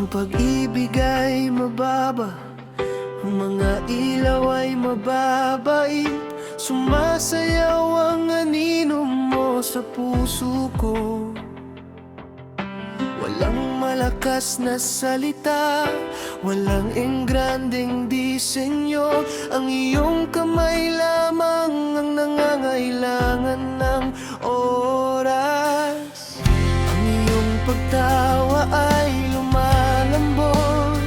Ang pag-ibig ay mababa, ang mga ilaw ay mababait. Sumasayaw ang anino mo sa puso ko. Walang malakas na salita, walang engrandeng disenyo. Ang iyong kamay lamang ang nangangailangan ng oras. Ang iyong pagtawa ay lumalambot,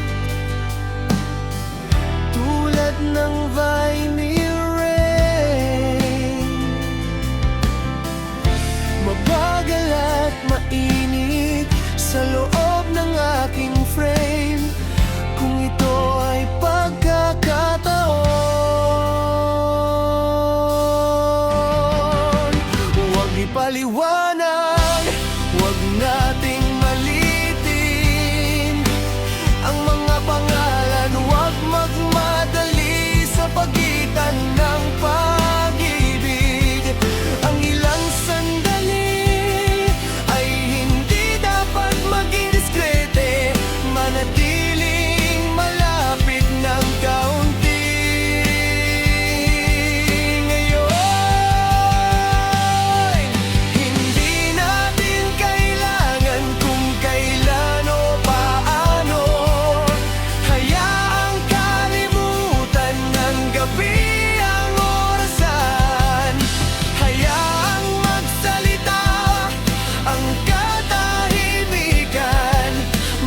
tulad ng vinyl rain. Mabagal at mainit sa loob ng aking frame, kung ito ay pagkakataon. Huwag ipaliwanag, huwag nating malitin ang mga pangalan. Huwag magmadali sa pagitan ng pag-ibig. Ang ilang sandali ay hindi dapat maging diskrete. Manatiling malapit ng kaunti ngayon. Hindi natin kailangan kung kailan o paano. Hayaang kalimutan ng gabi ang orasan. Hayaang magsalita ang katahimikan.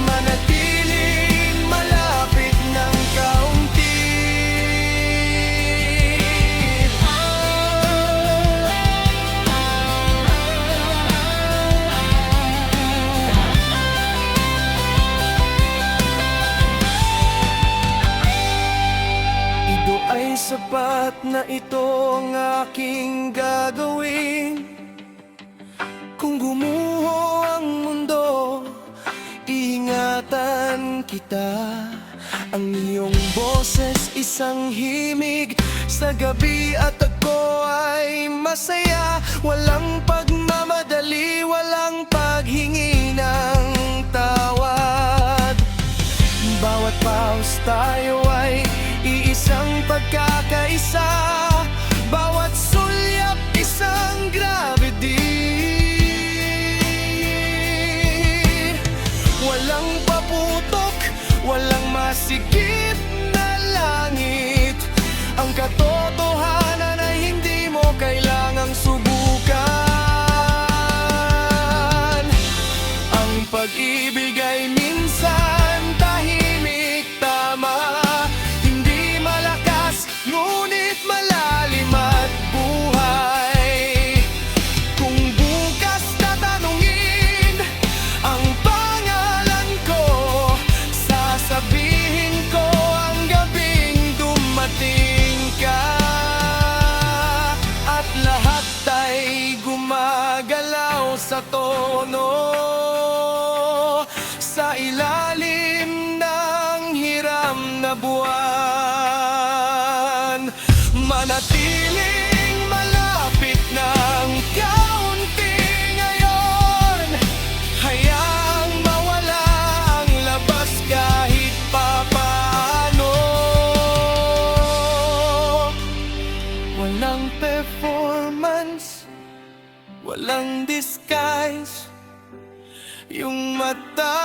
Manatiling malapit ng kaunti. Ito ay sapat na ito ang aking gagawin. Kung gumuho ang mundo, iingatan kita. Ang iyong boses isang himig sa gabi at ako ay masaya. Walang pagmamadali, walang paghingi ng tawad. Bawat pause tayo ay iisang pagkakaisa. Bawat sulyap isang gravity. Walang paputok, walang masikip na langit. Ang katotohanan ay hindi mo kailangang subukan. Ang pag-ibig ay minsan tahimik, tama. Hindi malakas, ngunit malalim at buhay. Kung bukas tatanungin ang pangalan ko, sasabihin ko ang gabing dumating ka. At lahat ay gumagalaw sa tono, sa ilalim ng hiram na buwan. Manatiling malapit ng kaunti ngayon. Hayaang mawala ang labas kahit papaano. Walang performance, walang disguise. Yung mata